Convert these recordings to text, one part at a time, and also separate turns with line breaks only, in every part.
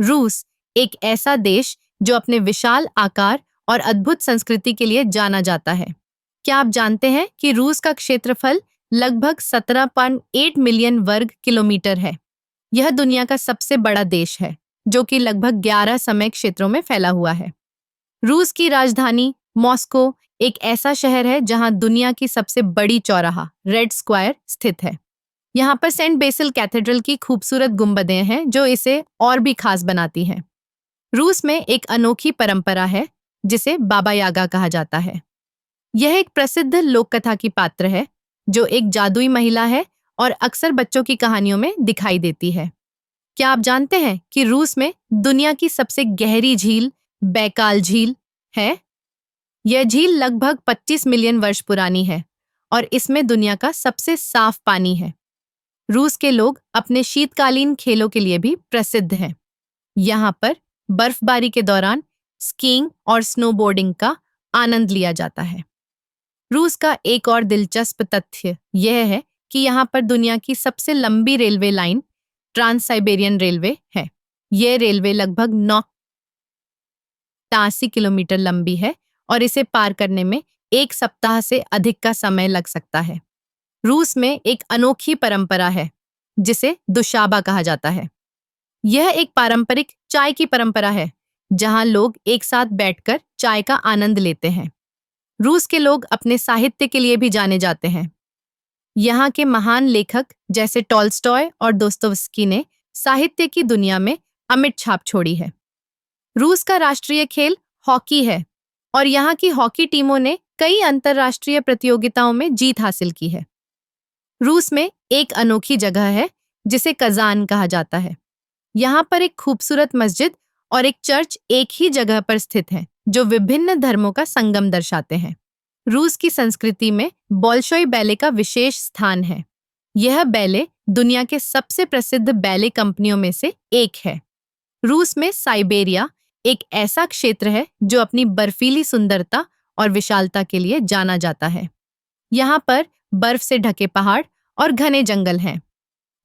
रूस एक ऐसा देश जो अपने विशाल आकार और अद्भुत संस्कृति के लिए जाना जाता है। क्या आप जानते हैं कि रूस का क्षेत्रफल लगभग 17.8 मिलियन वर्ग किलोमीटर है। यह दुनिया का सबसे बड़ा देश है, जो कि लगभग 11 समय क्षेत्रों में फैला हुआ है। रूस की राजधानी मॉस्को एक ऐसा शहर है जहां दुनिया की सबसे बड़ी चौराहा रेड स्क्वायर स्थित है। यहाँ पर सेंट बेसिल कैथेड्रल की खूबसूरत गुंबदें हैं जो इसे और भी खास बनाती हैं। रूस में एक अनोखी परंपरा है जिसे बाबा यागा कहा जाता है। यह एक प्रसिद्ध लोक कथा की पात्र है जो एक जादुई महिला है और अक्सर बच्चों की कहानियों में दिखाई देती है। क्या आप जानते हैं कि रूस में दुनिया की सबसे गहरी झील बैकाल झील है? यह झील लगभग 25 मिलियन वर्ष पुरानी है और इसमें दुनिया का सबसे साफ पानी है। रूस के लोग अपने शीतकालीन खेलों के लिए भी प्रसिद्ध हैं। यहाँ पर बर्फबारी के दौरान स्कीइंग और स्नोबोर्डिंग का आनंद लिया जाता है। रूस का एक और दिलचस्प तथ्य यह है कि यहाँ पर दुनिया की सबसे लंबी railway line trans Siberian railway है। यह रेलवे लगभग 89 किलोमीटर लंबी है और इसे पार करने में 1 सप्ताह से अधिक का समय लग सकता है। रूस में एक अनोखी परंपरा है जिसे दुशाबा कहा जाता है। यह एक पारंपरिक चाय की परंपरा है जहां लोग एक साथ बैठकर चाय का आनंद लेते हैं। रूस के लोग अपने साहित्य के लिए भी जाने जाते हैं। यहाँ के महान लेखक जैसे टॉल्स्टॉय और दोस्तोवस्की ने साहित्य की दुनिया में अमिट छाप छोड़ी है। रूस का राष्ट्रीय खेल हॉकी है और यहाँ की हॉकी टीमों ने कई अंतर्राष्ट्रीय प्रतियोगिताओं में जीत हासिल की है। रूस में एक अनोखी जगह है जिसे कजान कहा जाता है। यहाँ पर एक खूबसूरत मस्जिद और एक चर्च एक ही जगह पर स्थित है जो विभिन्न धर्मों का संगम दर्शाते हैं। रूस की संस्कृति में बोल्शोई बैले का विशेष स्थान है। यह बैले दुनिया के सबसे प्रसिद्ध बैले कंपनियों में से एक है। रूस में साइबेरिया एक ऐसा क्षेत्र है जो अपनी बर्फीली सुंदरता और विशालता के लिए जाना जाता है। यहाँ पर बर्फ से ढके पहाड़ और घने जंगल हैं।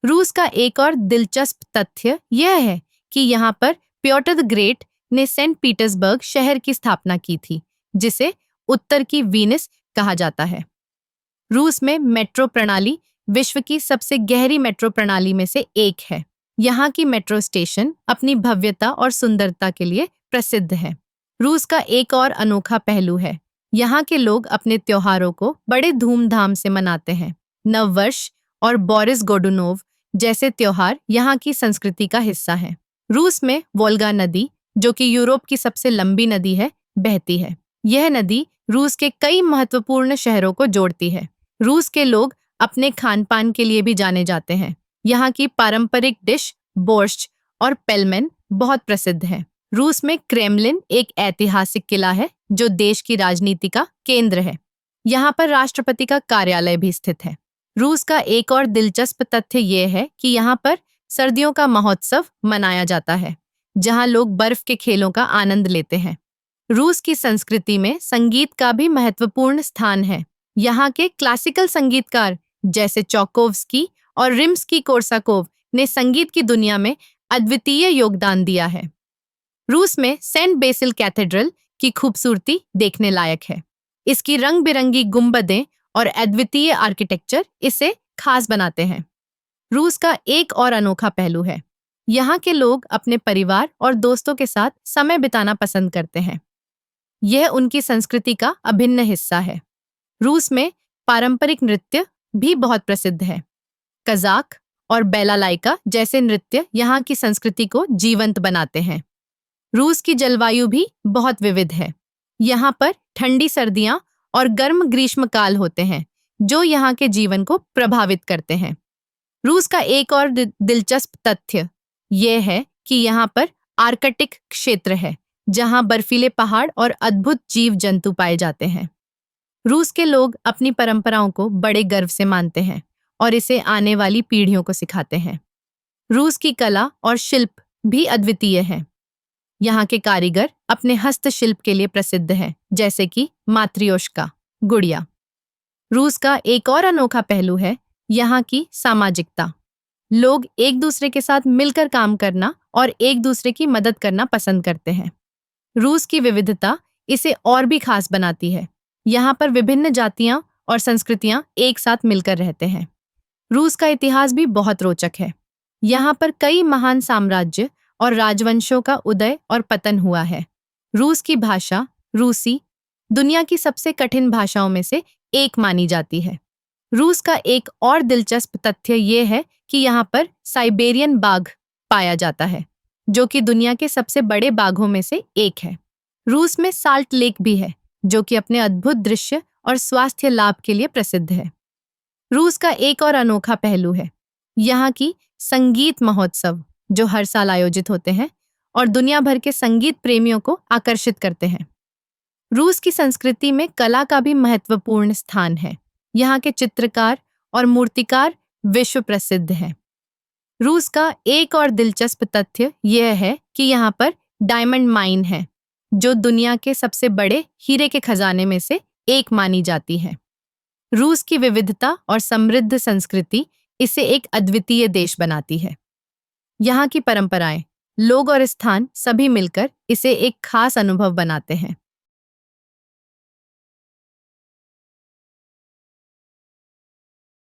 रूस का एक और दिलचस्प तथ्य यह है कि यहाँ पर प्योटर द ग्रेट ने सेंट पीटर्सबर्ग शहर की स्थापना की थी, जिसे उत्तर की वीनिस कहा जाता है। रूस में मेट्रो प्रणाली विश्व की सबसे गहरी मेट्रो प्रणाली में से एक है। यहाँ की मेट्रो स्टेशन अपनी भव्यता और सुंदरता के लिए प्रसिद्ध है। रूस का एक और अनोखा पहलू है। यहाँ के लोग अपने त्योहारों को बड़े धूमधाम से मनाते हैं। नववर्ष और बोरिस गोडुनोव जैसे त्योहार यहाँ की संस्कृति का हिस्सा हैं। रूस में वोल्गा नदी, जो कि यूरोप की सबसे लंबी नदी है, बहती है। यह नदी रूस के कई महत्वपूर्ण शहरों को जोड़ती है। रूस के लोग अपने खान-पान के लिए भी जाने जाते हैं। यहाँ की पारंपरिक डिश बोर्श और पेलमेन बहुत प्रसिद्ध है। रूस में क्रेमलिन एक ऐतिहासिक किला है जो देश की राजनीति का केंद्र है। यहाँ पर राष्ट्रपति का कार्यालय भी स्थित है। रूस का एक और दिलचस्प तथ्य ये है कि यहाँ पर सर्दियों का महोत्सव मनाया जाता है, जहाँ लोग बर्फ के खेलों का आनंद लेते हैं। रूस की संस्कृति में संगीत का भी महत्वपूर्ण स्थान है। यहाँ के क्लासिकल संगीतकार जैसे चौकोव्स्की और रिम्स्की-कोर्साकोव ने संगीत की दुनिया में अद्वितीय योगदान दिया है। रूस में सेंट बेसिल कैथेड्रल की खूबसूरती देखने लायक है। इसकी रंग-बिरंगी गुंबदें और अद्वितीय आर्किटेक्चर इसे खास बनाते हैं। रूस का एक और अनोखा पहलू है। यहाँ के लोग अपने परिवार और दोस्तों के साथ समय बिताना पसंद करते हैं। यह उनकी संस्कृति का अभिन्न हिस्सा है। रूस में पारंपरिक नृत्य भी बहुत प्रसिद्ध है। कज़ाक और बेलालाइका जैसे नृत्य यहाँ की संस्कृति को जीवंत बनाते हैं। रूस की जलवायु भी बहुत विविध है। यहाँ पर ठंडी सर्दियाँ और गर्म ग्रीष्मकाल होते हैं, जो यहाँ के जीवन को प्रभावित करते हैं। रूस का एक और दिलचस्प तथ्य यह है कि यहाँ पर आर्कटिक क्षेत्र है, जहाँ बर्फीले पहाड़ और अद्भुत जीव जंतु पाए जाते हैं। रूस के लोग अपनी परंपराओं को बड़े गर्व से मानते हैं और इसे आने वाली पीढ़ियों को सिखाते हैं। रूस की कला और शिल्प भी अद्वितीय है। यहाँ के कारीगर अपने हस्तशिल्प के लिए प्रसिद्ध हैं, जैसे कि मात्रियोश्का गुड़िया। रूस का एक और अनोखा पहलू है यहाँ की सामाजिकता। लोग एक दूसरे के साथ मिलकर काम करना और एक दूसरे की मदद करना पसंद करते हैं। रूस की विविधता इसे और भी खास बनाती है। यहाँ पर विभिन्न जातियां और संस्कृतियां एक साथ मिलकर रहते हैं। रूस का इतिहास भी बहुत रोचक है। यहाँ पर कई महान साम्राज्य और राजवंशों का उदय और पतन हुआ है। रूस की भाषा, रूसी, दुनिया की सबसे कठिन भाषाओं में से एक मानी जाती है। रूस का एक और दिलचस्प तथ्य ये है कि यहाँ पर साइबेरियन बाघ पाया जाता है, जो कि दुनिया के सबसे बड़े बाघों में से एक है। रूस में साल्ट लेक भी है, जो कि अपने अद्भुत दृश्य और स्वास्थ्य लाभ के लिए प्रसिद्ध है। रूस का एक और अनोखा पहलू है यहाँ की संगीत महोत्सव, जो हर साल आयोजित होते हैं और दुनिया भर के संगीत प्रेमियों को आकर्षित करते हैं। रूस की संस्कृति में कला का भी महत्वपूर्ण स्थान है। यहाँ के चित्रकार और मूर्तिकार विश्व प्रसिद्ध हैं। रूस का एक और दिलचस्प तथ्य यह है कि यहाँ पर डायमंड माइन है, जो दुनिया के सबसे बड़े हीरे के खजाने में से एक मानी जाती है। रूस की विविधता और समृद्ध संस्कृति इसे एक अद्वितीय देश बनाती है। यहाँ की परंपराएं, लोग और स्थान सभी मिलकर इसे एक खास अनुभव बनाते हैं।